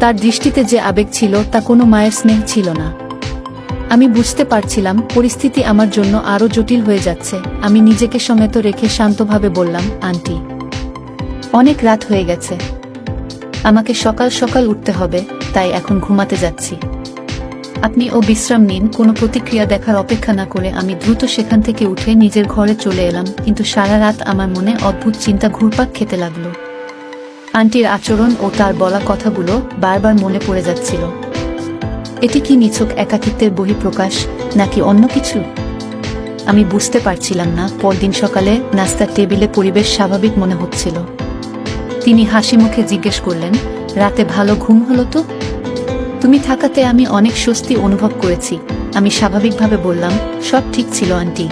তার দৃষ্টিতে যে আবেগ ছিল তা কোনো মায়ের স্নেহ ছিল না। আমি বুঝতে পারছিলাম পরিস্থিতি আমার জন্য আরো জটিল হয়ে যাচ্ছে। আমি নিজেকে সমেত রেখে শান্তভাবে বললাম, আন্টি, অনেক রাত হয়ে গেছে, আমাকে সকাল সকাল উঠতে হবে, তাই এখন ঘুমাতে যাচ্ছি। আপনি বিশ্রাম নিন। কোনো প্রতিক্রিয়া দেখার অপেক্ষা না করে আমি দ্রুত সেখান থেকে উঠে নিজের ঘরে চলে এলাম। কিন্তু সারা রাত আমার মনে অদ্ভুত চিন্তা ঘুরপাক খেতে লাগলো। আন্টির আচরণ ও তার বলা কথাগুলো বারবার মনে পড়ে যাচ্ছিল। এটি কি নিছক একাকিত্বের বহিঃপ্রকাশ, নাকি অন্য কিছু? আমি বুঝতে পারছিলাম না। পরদিন সকালে নাস্তার টেবিলে পরিবেশ স্বাভাবিক মনে হচ্ছিল। তিনি হাসি মুখে জিজ্ঞেস করলেন, রাতে ভালো ঘুম হলো তো? তুমি থাকাতে আমি অনেক স্বস্তি অনুভব করেছি। আমি স্বাভাবিকভাবে বললাম, সব ঠিক ছিল আন্টি,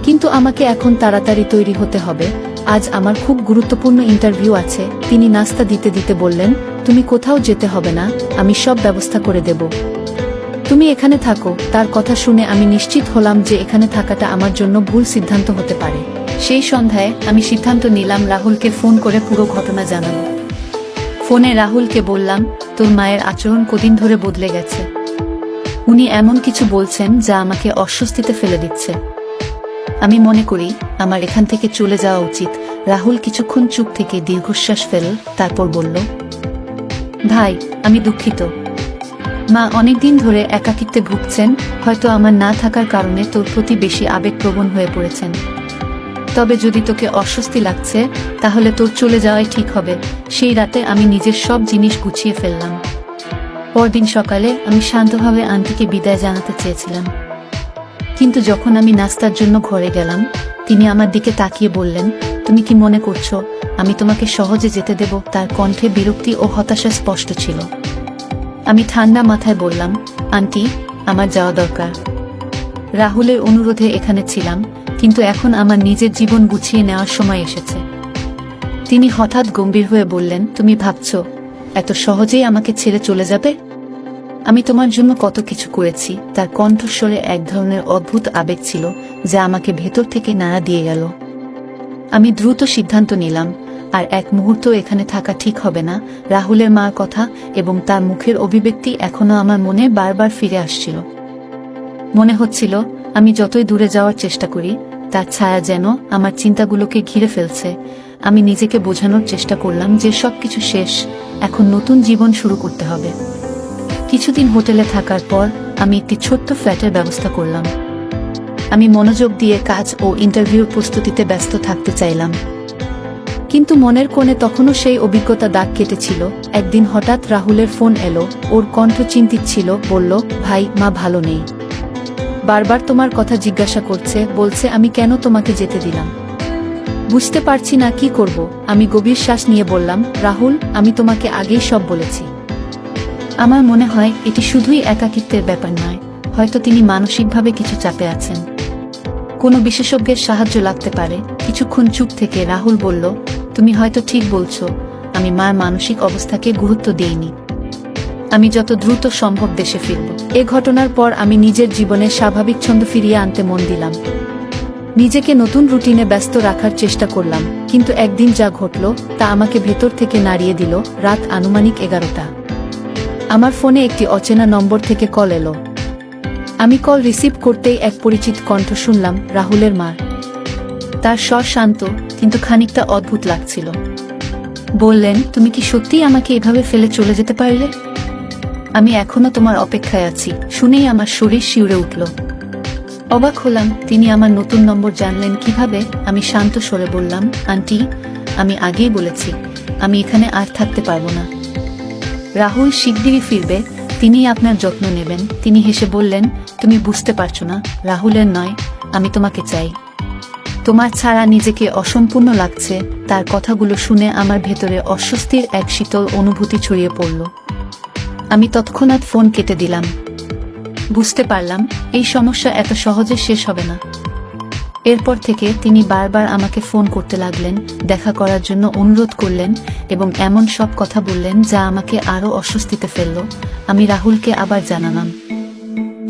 কিন্তু আমাকে এখন তাড়াতাড়ি তৈরি হতে হবে। আজ আমার খুব গুরুত্বপূর্ণ ইন্টারভিউ আছে। তিনি নাস্তা দিতে দিতে বললেন, তুমি কোথাও যেতে হবে না, আমি সব ব্যবস্থা করে দেব, তুমি এখানে থাকো। তার কথা শুনে আমি নিশ্চিত হলাম যে এখানে থাকাটা আমার জন্য ভুল সিদ্ধান্ত হতে পারে। সেই সন্ধ্যায় আমি সিদ্ধান্ত নিলাম রাহুলকে ফোন করে পুরো ঘটনা জানাবো। ফোনে রাহুলকে বললাম, তোর মায়ের আচরণ কদিন ধরে বদলে গেছে। উনি এমন কিছু বলছেন যা আমাকে অস্বস্তিতে ফেলে দিচ্ছে। আমি মনে করি আমার এখান থেকে চলে যাওয়া উচিত। রাহুল কিছুক্ষণ চুপ থেকে দীর্ঘশ্বাস ফেল, তারপর বলল, ভাই, আমি দুঃখিত। মা অনেকদিন ধরে একাকিত্বে ভুগছেন। হয়তো আমার না থাকার কারণে তোর প্রতি বেশি আবেগপ্রবণ হয়ে পড়েছেন। তবে যদি তোকে অস্বস্তি লাগছে, তাহলে তোর চলে যাওয়াই ঠিক হবে। সেই রাতে আমি নিজের সব জিনিস গুছিয়ে ফেললাম। পরদিন সকালে আমি শান্তভাবে আন্টিকে বিদায় জানাতে চেয়েছিলাম, কিন্তু যখন আমি নাস্তার জন্য ঘরে গেলাম, তিনি আমার দিকে তাকিয়ে বললেন, তুমি কি মনে করছো আমি তোমাকে সহজে যেতে দেব? তার কণ্ঠে বিরক্তি ও হতাশা স্পষ্ট ছিল। আমি ঠান্ডা মাথায় বললাম, আন্টি, আমার যাওয়া দরকার। রাহুলের অনুরোধে এখানে ছিলাম, কিন্তু এখন আমার নিজের জীবন গুছিয়ে নেওয়ার সময় এসেছে। তিনি হঠাৎ গম্ভীর হয়ে বললেন, তুমি ভাবছো এত সহজেই আমাকে ছেড়ে চলে যাবে? আমি তোমার জন্য কত কিছু করেছি। তার কণ্ঠস্বরে এক ধরনের অদ্ভুত আবেগ ছিল যা আমাকে ভেতর থেকে নাড়া দিয়ে গেল। আমি দ্রুত সিদ্ধান্ত নিলাম, আর এক মুহূর্ত এখানে থাকা ঠিক হবে না। রাহুলের মার কথা এবং তার মুখের অভিব্যক্তি এখনো আমার মনে বারবার ফিরে আসছিল। মনে হচ্ছিল আমি যতই দূরে যাওয়ার চেষ্টা করি, তার ছায়া যেন আমার চিন্তাগুলোকে ঘিরে ফেলছে। আমি নিজেকে বোঝানোর চেষ্টা করলাম যে সবকিছু শেষ, এখন নতুন জীবন শুরু করতে হবে। কিছুদিন হোটেলে থাকার পর আমি একটি ছোট্ট ফ্ল্যাটের ব্যবস্থা করলাম। আমি মনোযোগ দিয়ে কাজ ও ইন্টারভিউর প্রস্তুতিতে ব্যস্ত থাকতে চাইলাম, কিন্তু মনের কোণে তখনও সেই অভিজ্ঞতা দাগ কেটেছিল। একদিন হঠাৎ রাহুলের ফোন এলো। ওর কণ্ঠ চিন্তিত ছিল। বলল, ভাই, মা ভালো নেই, বারবার তোমার কথা জিজ্ঞাসা করছে, বলছে আমি কেন তোমাকে যেতে দিলাম। বুঝতে পারছি না কি করব। আমি গভীর শ্বাস নিয়ে বললাম, রাহুল, আমি তোমাকে আগেই সব বলেছি। আমার মনে হয় এটি শুধুই একাকিত্বের ব্যাপার নয়, হয়তো তিনি মানসিকভাবে কিছু চাপে আছেন। কোনো বিশেষজ্ঞের সাহায্য লাগতে পারে। কিছুক্ষণ চুপ থেকে রাহুল বলল, তুমি হয়তো ঠিক বলছো, আমি মার মানসিক অবস্থাকে গুরুত্ব দেইনি। আমি যত দ্রুত সম্ভব দেশে ফিরব। এ ঘটনার পর আমি নিজের জীবনে স্বাভাবিক ছন্দ ফিরিয়ে আনতে মন দিলাম। নিজেকে নতুন রুটিনে ব্যস্ত রাখার চেষ্টা করলাম, কিন্তু একদিন যা ঘটল তা আমাকে ভেতর থেকে নাড়িয়ে দিল। রাত আনুমানিক 11টা। আমার ফোনে একটি অচেনা নম্বর থেকে কল এলো। আমি কল রিসিভ করতেই এক পরিচিত কণ্ঠ শুনলাম, রাহুলের মার। তার স্বর শান্ত, কিন্তু খানিকটা অদ্ভুত লাগছিল। বললেন, তুমি কি সত্যিই আমাকে এভাবে ফেলে চলে যেতে পারলে? আমি এখনো তোমার অপেক্ষায় আছি। শুনেই আমার শরীর শিউরে উঠল। অবাক হলাম, তিনি আমার নতুন নম্বর জানলেন কিভাবে? আমি শান্ত স্বরে বললাম, আন্টি, আমি আগেই বলেছি আমি এখানে আর থাকতে পারবো না। রাহুল শিগগিরই ফিরবে, তিনিই আপনার যত্ন নেবেন। তিনি হেসে বললেন, তুমি বুঝতে পারছো না, রাহুলের নয়, আমি তোমাকে চাই। তোমার ছাড়া নিজেকে অসম্পূর্ণ লাগছে। তার কথাগুলো শুনে আমার ভেতরে অস্বস্তির এক শীতল অনুভূতি ছড়িয়ে পড়ল। আমি তৎক্ষণাৎ ফোন কেটে দিলাম। বুঝতে পারলাম এই সমস্যা এত সহজে শেষ হবে না। এরপর থেকে তিনি বারবার আমাকে ফোন করতে লাগলেন, দেখা করার জন্য অনুরোধ করলেন এবং এমন সব কথা বললেন যা আমাকে আরো অস্বস্তিতে ফেলল। আমি রাহুলকে আবার জানালাম।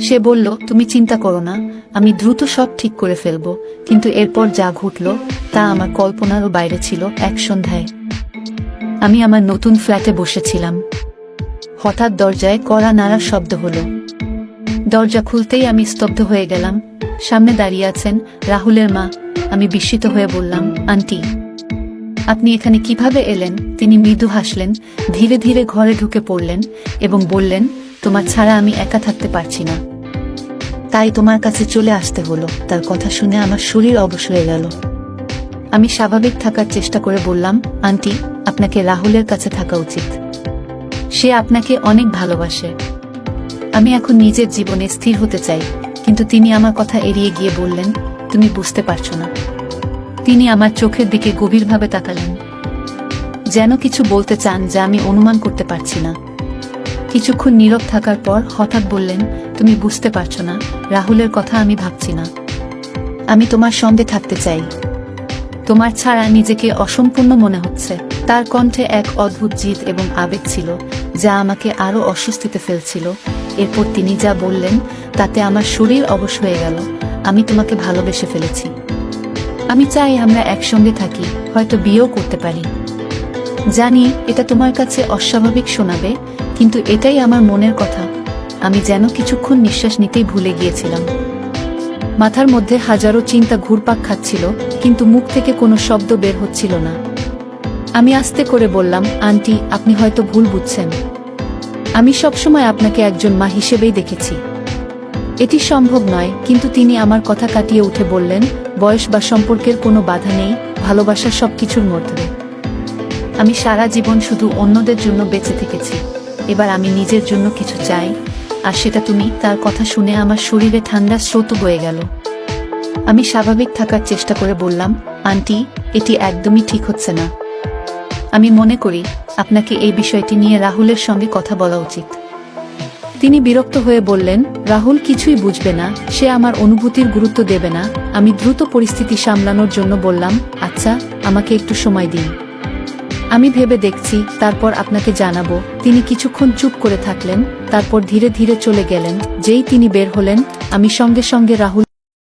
সে বলল, তুমি চিন্তা করো না, আমি দ্রুত সব ঠিক করে ফেলব। কিন্তু এরপর যা ঘটল তা আমার কল্পনারও বাইরে ছিল। এক সন্ধ্যায় আমি আমার নতুন ফ্ল্যাটে বসেছিলাম। হঠাৎ দরজায় কড়া নাড়ার শব্দ হলো। দরজা খুলতেই আমি স্তব্ধ হয়ে গেলাম। সামনে দাঁড়িয়ে আছেন রাহুলের মা। আমি বিস্মিত হয়ে বললাম, আন্টি, আপনি এখানে কিভাবে এলেন? তিনি মৃদু হাসলেন, ধীরে ধীরে ঘরে ঢুকে পড়লেন এবং বললেন, তোমার ছাড়া আমি একা থাকতে পারছি না, তাই তোমার কাছে চলে আসতে হলো। তার কথা শুনে আমার শরীর অবশ হয়ে গেল। আমি স্বাভাবিক থাকার চেষ্টা করে বললাম, আন্টি, আপনাকে রাহুলের কাছে থাকা উচিত। সে আপনাকে অনেক ভালোবাসে। আমি এখন নিজের জীবনে স্থির হতে চাই। কিন্তু তিনি আমার কথা এড়িয়ে গিয়ে বললেন, তুমি বুঝতে পারছো না। তিনি আমার চোখের দিকে গভীরভাবে তাকালেন, যেন কিছু বলতে চান যা আমি অনুমান করতে পারছি না। কিছুক্ষণ নীরব থাকার পর হঠাৎ বললেন, তুমি বুঝতে পারছো না, রাহুলের কথা আমি ভাবছি না। আমি তোমার সঙ্গে থাকতে চাই। তোমার ছাড়া নিজেকে অসম্পূর্ণ মনে হচ্ছে। তার কণ্ঠে এক অদ্ভুত জিদ এবং আবেগ ছিল, যা আমাকে আরো অস্বস্তিতে ফেলছিল। এরপর তিনি যা বললেন তাতে আমার শরীর অবশ হয়ে গেল। আমি তোমাকে ভালোবেসে ফেলেছি। আমি চাই আমরা একসঙ্গে থাকি, হয়তো বিয়েও করতে পারি। জানি এটা তোমার কাছে অস্বাভাবিক শোনাবে, কিন্তু এটাই আমার মনের কথা। আমি যেন কিছুক্ষণ নিঃশ্বাস নিতেই ভুলে গিয়েছিলাম। মাথার মধ্যে হাজারো চিন্তা ঘুরপাক খাচ্ছিল, কিন্তু মুখ থেকে কোনো শব্দ বের হচ্ছিল না। আমি আস্তে করে বললাম, আন্টি, আপনি হয়তো ভুল বুঝছেন। আমি সবসময় আপনাকে একজন মা হিসেবেই দেখেছি। এটি সম্ভব নয়। কিন্তু তিনি আমার কথা কাটিয়ে উঠে বললেন, বয়স বা সম্পর্কের কোনো বাধা নেই, ভালোবাসা সবকিছুর মধ্যে। আমি সারা জীবন শুধু অন্যদের জন্য বেঁচে থেকেছি। এবার আমি নিজের জন্য কিছু চাই, আর সেটা তুমি। তার কথা শুনে আমার শরীরে ঠান্ডা স্রোত বয়ে গেল। আমি স্বাভাবিক থাকার চেষ্টা করে বললাম, আন্টি, এটি একদমই ঠিক হচ্ছে না। আমি মনে করি আপনাকে এই বিষয়টি নিয়ে রাহুলের সঙ্গে কথা বলা উচিত। তিনি বিরক্ত হয়ে বললেন, রাহুল কিছুই বুঝবে না, সে আমার অনুভূতির গুরুত্ব দেবে না। আমি দ্রুত পরিস্থিতি সামলানোর জন্য বললাম, আচ্ছা, আমাকে একটু সময় দিন। আমি ভেবে দেখছি, তারপর আপনাকে জানাবো। তিনি কিছুক্ষণ চুপ করে থাকলেন, তারপর ধীরে ধীরে চলে গেলেন। যেই তিনি বের হলেন, আমি সঙ্গে সঙ্গে রাহুল